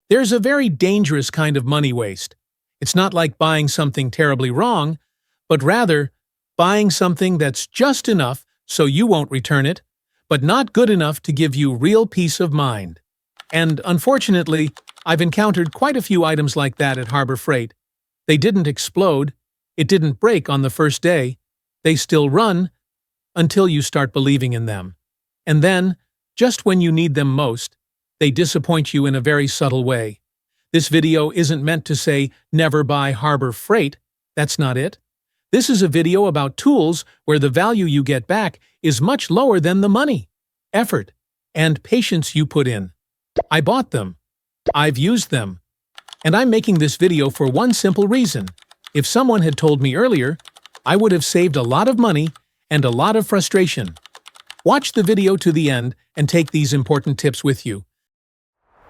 There's a very dangerous kind of money waste. It's not like buying something terribly wrong, but rather buying something that's just enough so you won't return it, but not good enough to give you real peace of mind. And unfortunately, I've encountered quite a few items like that at Harbor Freight. They didn't explode, it didn't break on the first day, they still run until you start believing in them. And then, just when you need them most, they disappoint you in a very subtle way. This video isn't meant to say, never buy Harbor Freight. That's not it. This is a video about tools where the value you get back is much lower than the money, effort, and patience you put in. I bought them. I've used them. And I'm making this video for one simple reason. If someone had told me earlier, I would have saved a lot of money and a lot of frustration. Watch the video to the end and take these important tips with you.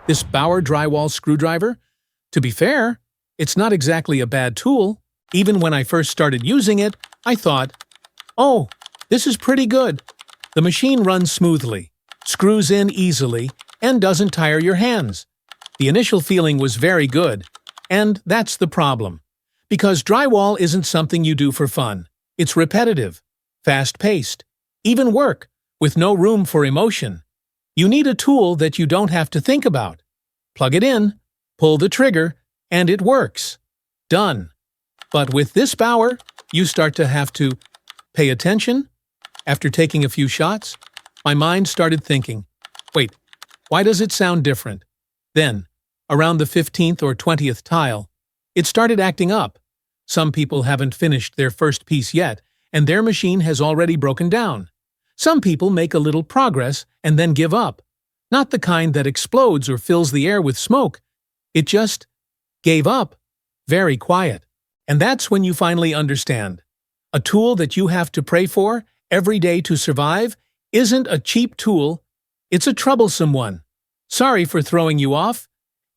This Bauer drywall screwdriver? To be fair, it's not exactly a bad tool. Even when I first started using it, I thought, oh, this is pretty good. The machine runs smoothly, screws in easily, and doesn't tire your hands. The initial feeling was very good, and that's the problem. Because drywall isn't something you do for fun. It's repetitive, fast-paced, even work, with no room for emotion. You need a tool that you don't have to think about. Plug it in, pull the trigger, and it works. Done. But with this Bauer, you start to have to pay attention. After taking a few shots, my mind started thinking, wait, why does it sound different? Then, around the 15th or 20th tile, it started acting up. Some people haven't finished their first piece yet, and their machine has already broken down. Some people make a little progress and then give up. Not the kind that explodes or fills the air with smoke. It just gave up. Very quiet. And that's when you finally understand. A tool that you have to pray for every day to survive isn't a cheap tool, it's a troublesome one. Sorry for throwing you off.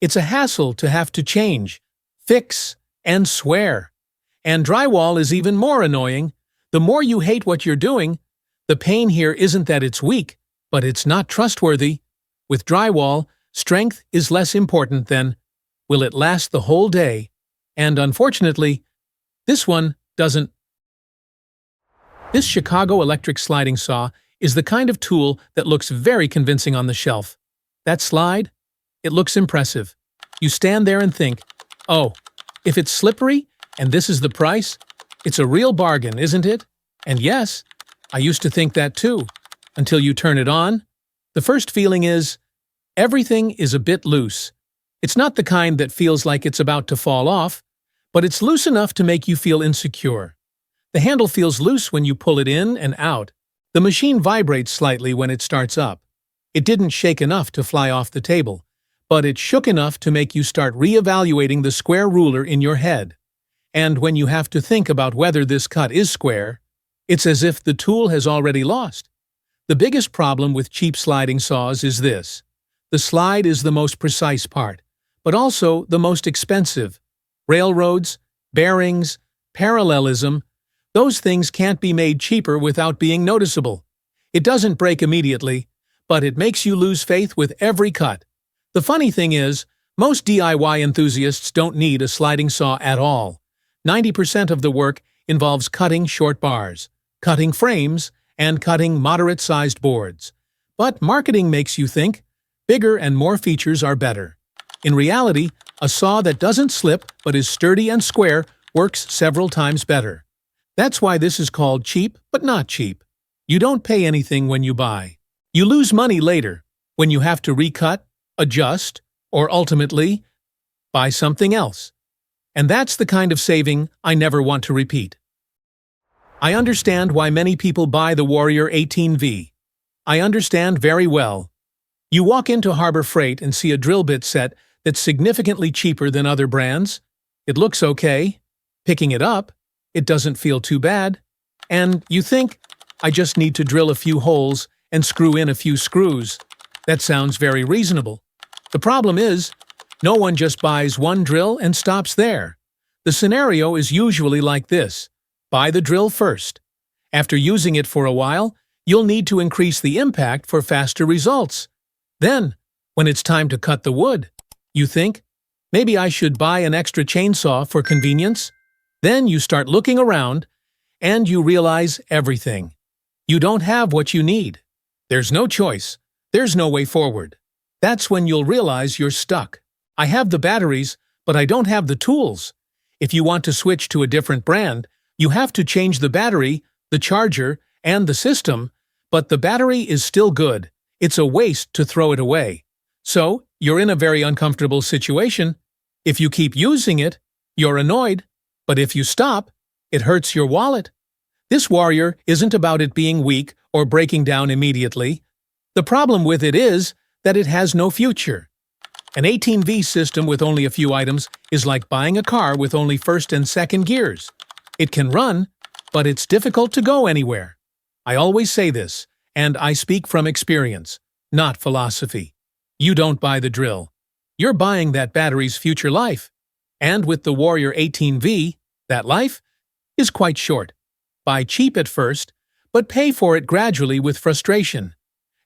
It's a hassle to have to change, fix, and swear. And drywall is even more annoying. The more you hate what you're doing, the pain here isn't that it's weak, but it's not trustworthy. With drywall, strength is less important than, will it last the whole day? And unfortunately, this one doesn't. This Chicago electric sliding saw is the kind of tool that looks very convincing on the shelf. That slide? It looks impressive. You stand there and think, oh, if it's slippery and this is the price, it's a real bargain, isn't it? And yes, I used to think that too, until you turn it on. The first feeling is, everything is a bit loose. It's not the kind that feels like it's about to fall off, but it's loose enough to make you feel insecure. The handle feels loose when you pull it in and out. The machine vibrates slightly when it starts up. It didn't shake enough to fly off the table, but it shook enough to make you start re-evaluating the square ruler in your head. And when you have to think about whether this cut is square, it's as if the tool has already lost. The biggest problem with cheap sliding saws is this. The slide is the most precise part, but also the most expensive. Railroads, bearings, parallelism, those things can't be made cheaper without being noticeable. It doesn't break immediately, but it makes you lose faith with every cut. The funny thing is, most DIY enthusiasts don't need a sliding saw at all. 90% of the work involves cutting short bars, cutting frames, and cutting moderate-sized boards. But marketing makes you think bigger and more features are better. In reality, a saw that doesn't slip but is sturdy and square works several times better. That's why this is called cheap but not cheap. You don't pay anything when you buy. You lose money later, when you have to recut, adjust, or ultimately, buy something else. And that's the kind of saving I never want to repeat. I understand why many people buy the Warrior 18V. I understand very well. You walk into Harbor Freight and see a drill bit set that's significantly cheaper than other brands. It looks okay. Picking it up, it doesn't feel too bad. And you think, I just need to drill a few holes and screw in a few screws. That sounds very reasonable. The problem is, no one just buys one drill and stops there. The scenario is usually like this. Buy the drill first. After using it for a while, you'll need to increase the impact for faster results. Then, when it's time to cut the wood, You think, maybe I should buy an extra chainsaw for convenience? Then you start looking around, and you realize everything. You don't have what you need. There's no choice. There's no way forward. That's when you'll realize you're stuck. I have the batteries, but I don't have the tools. If you want to switch to a different brand, you have to change the battery, the charger, and the system, but the battery is still good. It's a waste to throw it away. So, you're in a very uncomfortable situation. If you keep using it, you're annoyed. But if you stop, it hurts your wallet. This warrior isn't about it being weak or breaking down immediately. The problem with it is that it has no future. An 18V system with only a few items is like buying a car with only first and second gears. It can run, but it's difficult to go anywhere. I always say this, and I speak from experience, not philosophy. You don't buy the drill. You're buying that battery's future life. And with the Warrior 18V, that life is quite short. Buy cheap at first, but pay for it gradually with frustration.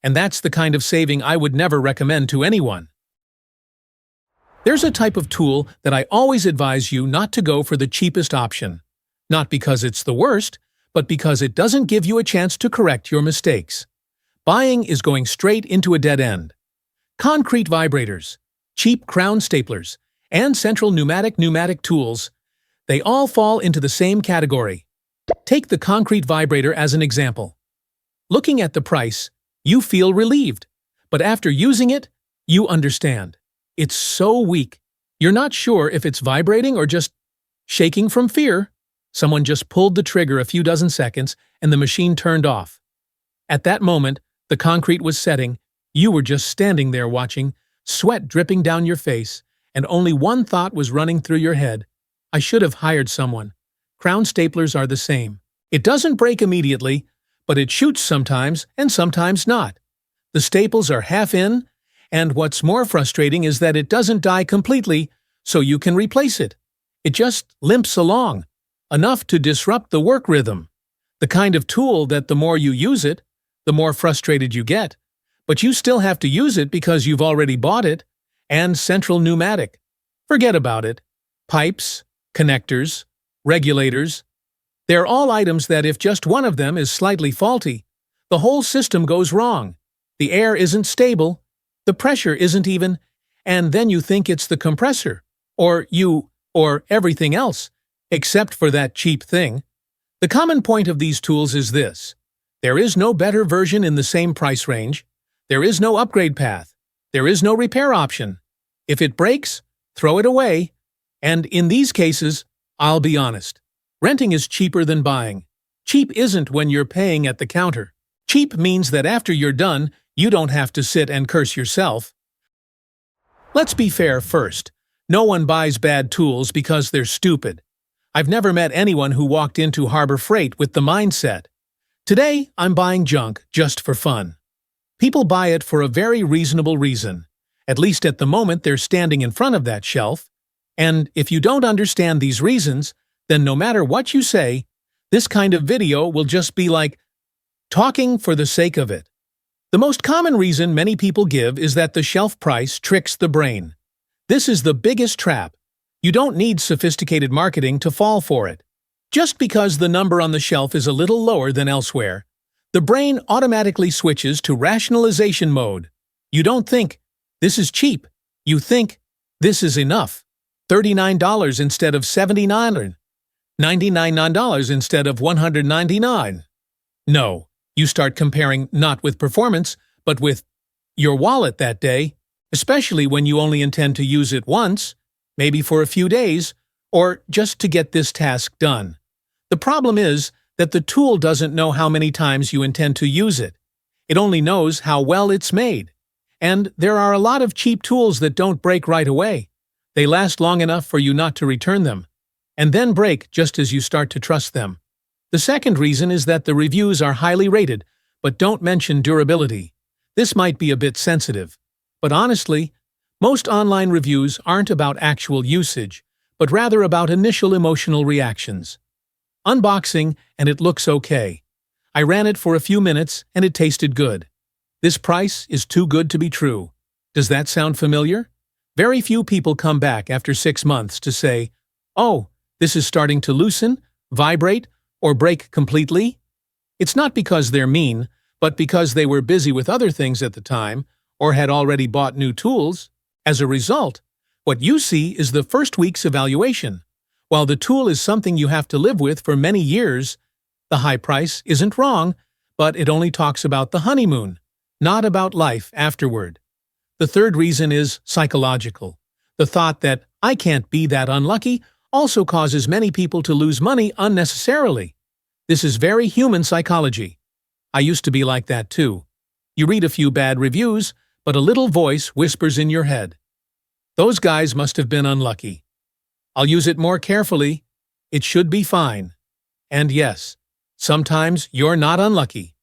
And that's the kind of saving I would never recommend to anyone. There's a type of tool that I always advise you not to go for the cheapest option. Not because it's the worst, but because it doesn't give you a chance to correct your mistakes. Buying is going straight into a dead end. Concrete vibrators, cheap crown staplers, and central pneumatic tools, they all fall into the same category. Take the concrete vibrator as an example. Looking at the price, you feel relieved, but after using it, you understand. It's so weak. You're not sure if it's vibrating or just shaking from fear. Someone just pulled the trigger a few dozen seconds and the machine turned off. At that moment, the concrete was setting. You were just standing there watching, sweat dripping down your face, and only one thought was running through your head. I should have hired someone. Crown staplers are the same. It doesn't break immediately, but it shoots sometimes and sometimes not. The staples are half in, and what's more frustrating is that it doesn't die completely, so you can replace it. It just limps along, enough to disrupt the work rhythm. The kind of tool that the more you use it, the more frustrated you get. But you still have to use it because you've already bought it. And central pneumatic. Forget about it. Pipes, connectors, regulators. They're all items that if just one of them is slightly faulty, the whole system goes wrong. The air isn't stable, the pressure isn't even, and then you think it's the compressor, or everything else, except for that cheap thing. The common point of these tools is this. There is no better version in the same price range. There is no upgrade path. There is no repair option. If it breaks, throw it away. And in these cases, I'll be honest, renting is cheaper than buying. Cheap isn't when you're paying at the counter. Cheap means that after you're done, you don't have to sit and curse yourself. Let's be fair first. No one buys bad tools because they're stupid. I've never met anyone who walked into Harbor Freight with the mindset, "Today, I'm buying junk just for fun." People buy it for a very reasonable reason. At least at the moment they're standing in front of that shelf. And if you don't understand these reasons, then no matter what you say, this kind of video will just be like talking for the sake of it. The most common reason many people give is that the shelf price tricks the brain. This is the biggest trap. You don't need sophisticated marketing to fall for it. Just because the number on the shelf is a little lower than elsewhere, the brain automatically switches to rationalization mode. You don't think, "This is cheap." You think, "This is enough." $39 instead of $79. $99 instead of $199. No, you start comparing not with performance, but with your wallet that day, especially when you only intend to use it once, maybe for a few days, or just to get this task done. The problem is that the tool doesn't know how many times you intend to use it. It only knows how well it's made. And there are a lot of cheap tools that don't break right away. They last long enough for you not to return them, and then break just as you start to trust them. The second reason is that the reviews are highly rated, but don't mention durability. This might be a bit sensitive. But honestly, most online reviews aren't about actual usage, but rather about initial emotional reactions. Unboxing, and it looks okay. I ran it for a few minutes, and it tasted good. This price is too good to be true. Does that sound familiar? Very few people come back after 6 months to say, "Oh, this is starting to loosen, vibrate, or break completely." It's not because they're mean, but because they were busy with other things at the time or had already bought new tools. As a result, what you see is the first week's evaluation. While the tool is something you have to live with for many years, the high price isn't wrong, but it only talks about the honeymoon, not about life afterward. The third reason is psychological. The thought that I can't be that unlucky also causes many people to lose money unnecessarily. This is very human psychology. I used to be like that too. You read a few bad reviews, but a little voice whispers in your head, "Those guys must have been unlucky. I'll use it more carefully. It should be fine." And yes, sometimes you're not unlucky.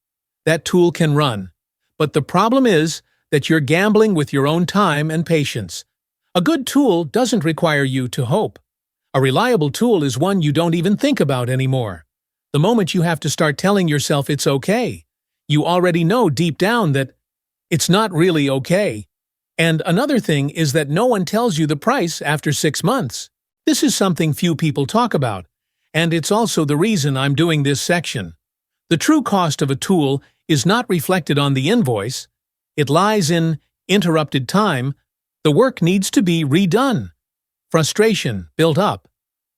That tool can run. But the problem is that you're gambling with your own time and patience. A good tool doesn't require you to hope. A reliable tool is one you don't even think about anymore. The moment you have to start telling yourself it's okay, you already know deep down that it's not really okay. And another thing is that no one tells you the price after 6 months. This is something few people talk about, and it's also the reason I'm doing this section. The true cost of a tool is not reflected on the invoice. It lies in interrupted time. The work needs to be redone. Frustration built up.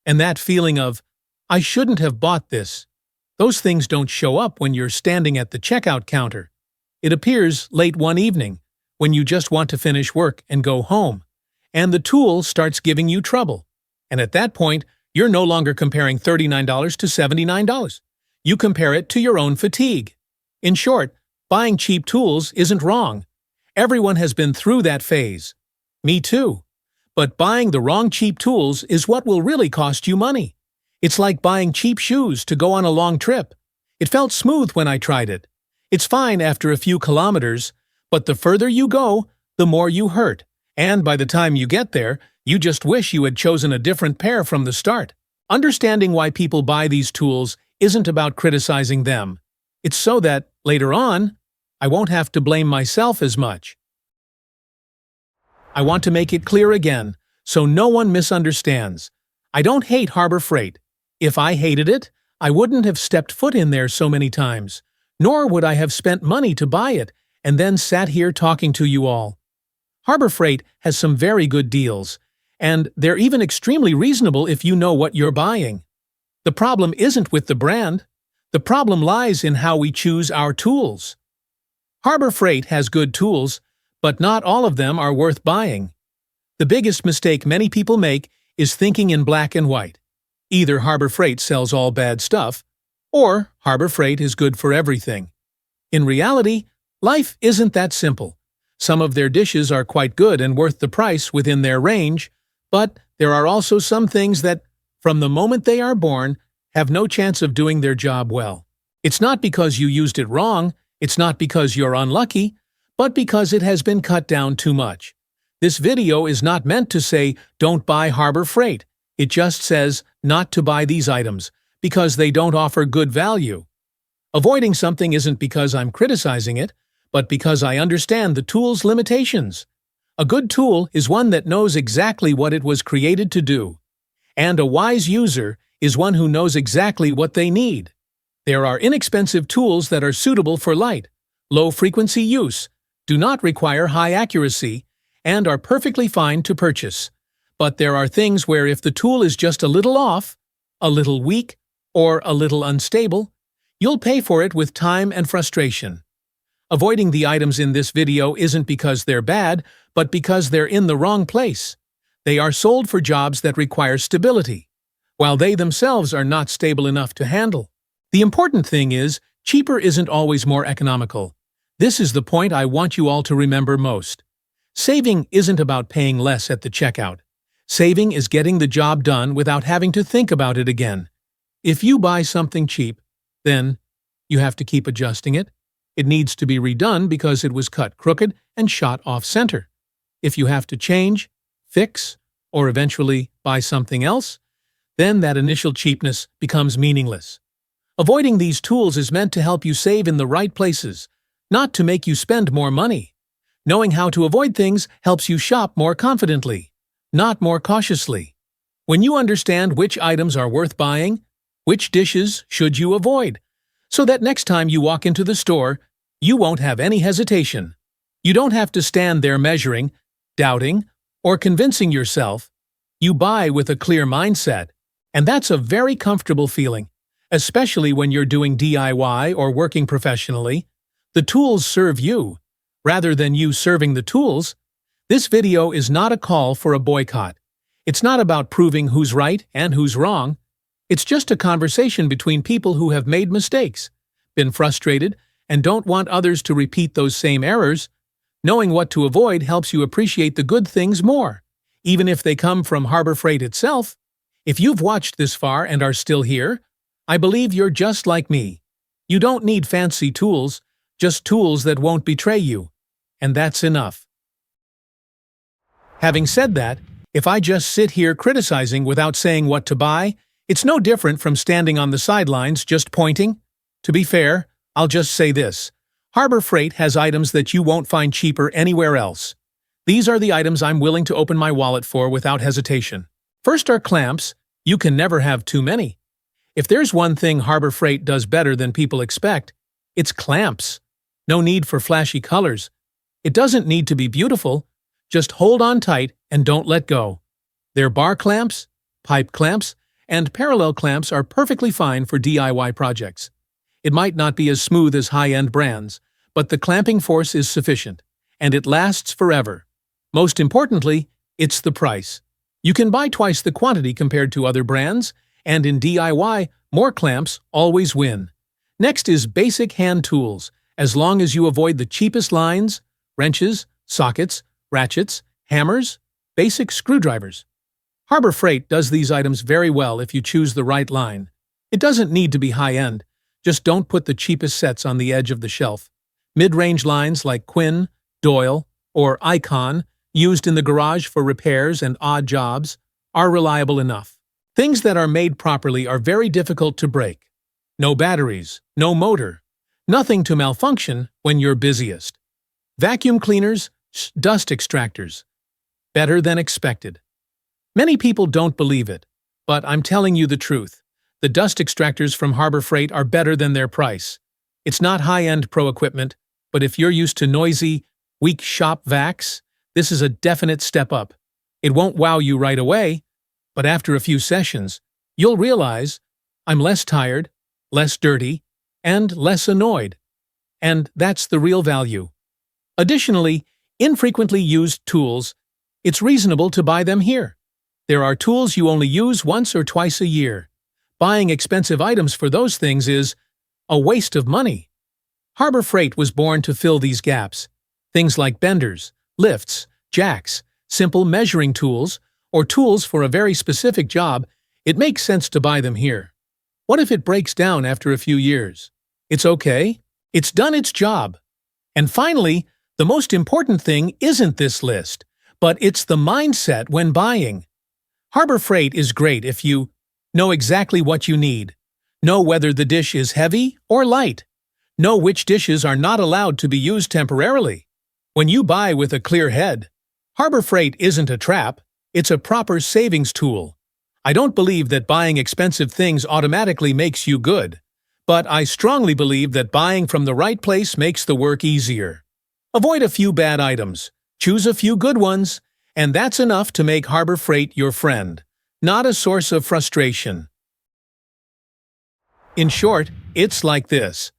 And that feeling of, "I shouldn't have bought this." Those things don't show up when you're standing at the checkout counter. It appears late one evening, when you just want to finish work and go home, and the tool starts giving you trouble. And at that point, you're no longer comparing $39 to $79. You compare it to your own fatigue. In short, buying cheap tools isn't wrong. Everyone has been through that phase. Me too. But buying the wrong cheap tools is what will really cost you money. It's like buying cheap shoes to go on a long trip. It felt smooth when I tried it. It's fine after a few kilometers, but the further you go, the more you hurt. And by the time you get there, you just wish you had chosen a different pair from the start. Understanding why people buy these tools isn't about criticizing them. It's so that, later on, I won't have to blame myself as much. I want to make it clear again, so no one misunderstands. I don't hate Harbor Freight. If I hated it, I wouldn't have stepped foot in there so many times, nor would I have spent money to buy it and then sat here talking to you all. Harbor Freight has some very good deals, and they're even extremely reasonable if you know what you're buying. The problem isn't with the brand. The problem lies in how we choose our tools. Harbor Freight has good tools, but not all of them are worth buying. The biggest mistake many people make is thinking in black and white. Either Harbor Freight sells all bad stuff, or Harbor Freight is good for everything. In reality, life isn't that simple. Some of their dishes are quite good and worth the price within their range, but there are also some things that, from the moment they are born, have no chance of doing their job well. It's not because you used it wrong, it's not because you're unlucky, but because it has been cut down too much. This video is not meant to say, don't buy Harbor Freight. It just says not to buy these items, because they don't offer good value. Avoiding something isn't because I'm criticizing it, but because I understand the tool's limitations. A good tool is one that knows exactly what it was created to do. And a wise user is one who knows exactly what they need. There are inexpensive tools that are suitable for light, low-frequency use, do not require high accuracy, and are perfectly fine to purchase. But there are things where if the tool is just a little off, a little weak, or a little unstable, you'll pay for it with time and frustration. Avoiding the items in this video isn't because they're bad, but because they're in the wrong place. They are sold for jobs that require stability, while they themselves are not stable enough to handle. The important thing is, cheaper isn't always more economical. This is the point I want you all to remember most. Saving isn't about paying less at the checkout. Saving is getting the job done without having to think about it again. If you buy something cheap, then you have to keep adjusting it. It needs to be redone because it was cut crooked and shot off-center. If you have to change, fix, or eventually buy something else, then that initial cheapness becomes meaningless. Avoiding these tools is meant to help you save in the right places, not to make you spend more money. Knowing how to avoid things helps you shop more confidently, not more cautiously. When you understand which items are worth buying, which dishes should you avoid, so that next time you walk into the store, you won't have any hesitation. You don't have to stand there measuring, doubting, or convincing yourself. You buy with a clear mindset, and that's a very comfortable feeling, especially when you're doing DIY or working professionally. The tools serve you, rather than you serving the tools. This video is not a call for a boycott. It's not about proving who's right and who's wrong. It's just a conversation between people who have made mistakes, been frustrated, and don't want others to repeat those same errors. Knowing what to avoid helps you appreciate the good things more, even if they come from Harbor Freight itself. If you've watched this far and are still here, I believe you're just like me. You don't need fancy tools, just tools that won't betray you. And that's enough. Having said that, if I just sit here criticizing without saying what to buy, it's no different from standing on the sidelines just pointing. To be fair, I'll just say this. Harbor Freight has items that you won't find cheaper anywhere else. These are the items I'm willing to open my wallet for without hesitation. First are clamps. You can never have too many. If there's one thing Harbor Freight does better than people expect, it's clamps. No need for flashy colors. It doesn't need to be beautiful. Just hold on tight and don't let go. Their bar clamps, pipe clamps, and parallel clamps are perfectly fine for DIY projects. It might not be as smooth as high-end brands, but the clamping force is sufficient, and it lasts forever. Most importantly, it's the price. You can buy twice the quantity compared to other brands, and in DIY, more clamps always win. Next is basic hand tools, as long as you avoid the cheapest lines, wrenches, sockets, ratchets, hammers, basic screwdrivers. Harbor Freight does these items very well if you choose the right line. It doesn't need to be high-end. Just don't put the cheapest sets on the edge of the shelf. Mid-range lines like Quinn, Doyle, or Icon, used in the garage for repairs and odd jobs, are reliable enough. Things that are made properly are very difficult to break. No batteries, no motor, nothing to malfunction when you're busiest. Vacuum cleaners, dust extractors. Better than expected. Many people don't believe it, but I'm telling you the truth. The dust extractors from Harbor Freight are better than their price. It's not high-end pro equipment, but if you're used to noisy, weak shop vacs, this is a definite step up. It won't wow you right away, but after a few sessions, you'll realize I'm less tired, less dirty, and less annoyed. And that's the real value. Additionally, infrequently used tools, it's reasonable to buy them here. There are tools you only use once or twice a year. Buying expensive items for those things is a waste of money. Harbor Freight was born to fill these gaps. Things like benders, lifts, jacks, simple measuring tools, or tools for a very specific job, it makes sense to buy them here. What if it breaks down after a few years? It's okay. It's done its job. And finally, the most important thing isn't this list, but it's the mindset when buying. Harbor Freight is great if you know exactly what you need, know whether the dish is heavy or light, know which dishes are not allowed to be used temporarily. When you buy with a clear head, Harbor Freight isn't a trap, it's a proper savings tool. I don't believe that buying expensive things automatically makes you good, but I strongly believe that buying from the right place makes the work easier. Avoid a few bad items, choose a few good ones, and that's enough to make Harbor Freight your friend, not a source of frustration. In short, it's like this.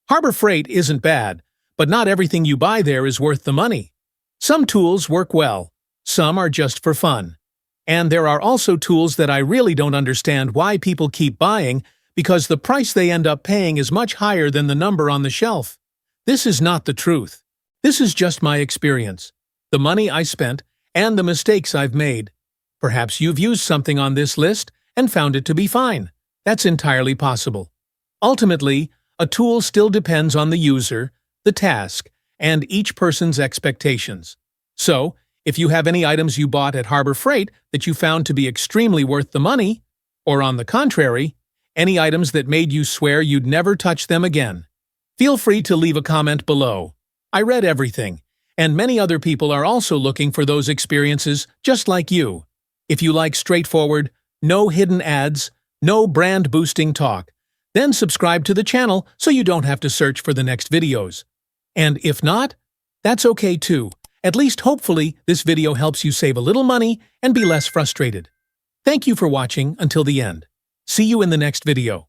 Harbor Freight isn't bad, but not everything you buy there is worth the money. Some tools work well, some are just for fun. And there are also tools that I really don't understand why people keep buying because the price they end up paying is much higher than the number on the shelf. This is not the truth. This is just my experience, the money I spent, and the mistakes I've made. Perhaps you've used something on this list and found it to be fine. That's entirely possible. Ultimately, a tool still depends on the user, the task, and each person's expectations. So, if you have any items you bought at Harbor Freight that you found to be extremely worth the money, or on the contrary, any items that made you swear you'd never touch them again, feel free to leave a comment below. I read everything, And many other people are also looking for those experiences just like you. If you like straightforward, no hidden ads, no brand-boosting talk, then subscribe to the channel so you don't have to search for the next videos. And if not, that's okay too. At least hopefully this video helps you save a little money and be less frustrated. Thank you for watching until the end. See you in the next video.